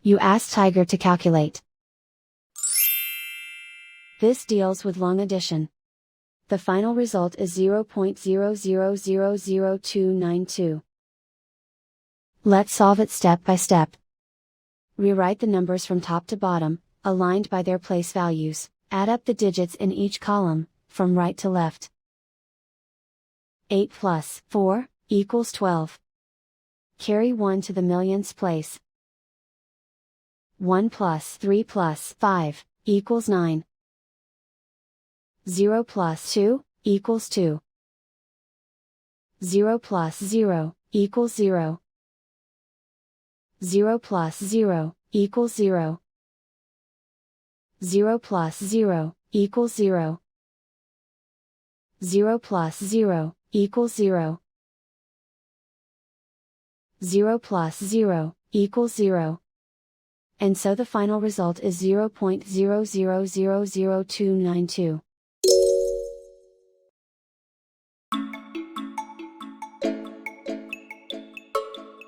You ask Tiger to calculate. This deals with long addition. The final result is 0.0000292. Let's solve it step by step. Rewrite the numbers from top to bottom, aligned by their place values. Add up the digits in each column, from right to left. 8 plus 4 equals 12. Carry 1 to the millionths place. 1 plus 3 plus 5 equals 9. 0 plus 2 equals 2. 0 plus 0 equals 0. 0 plus 0 equals 0. 0 plus 0 equals 0. 0 plus 0 equals 0. 0 plus 0 equals 0. And so the final result is 0.0000292.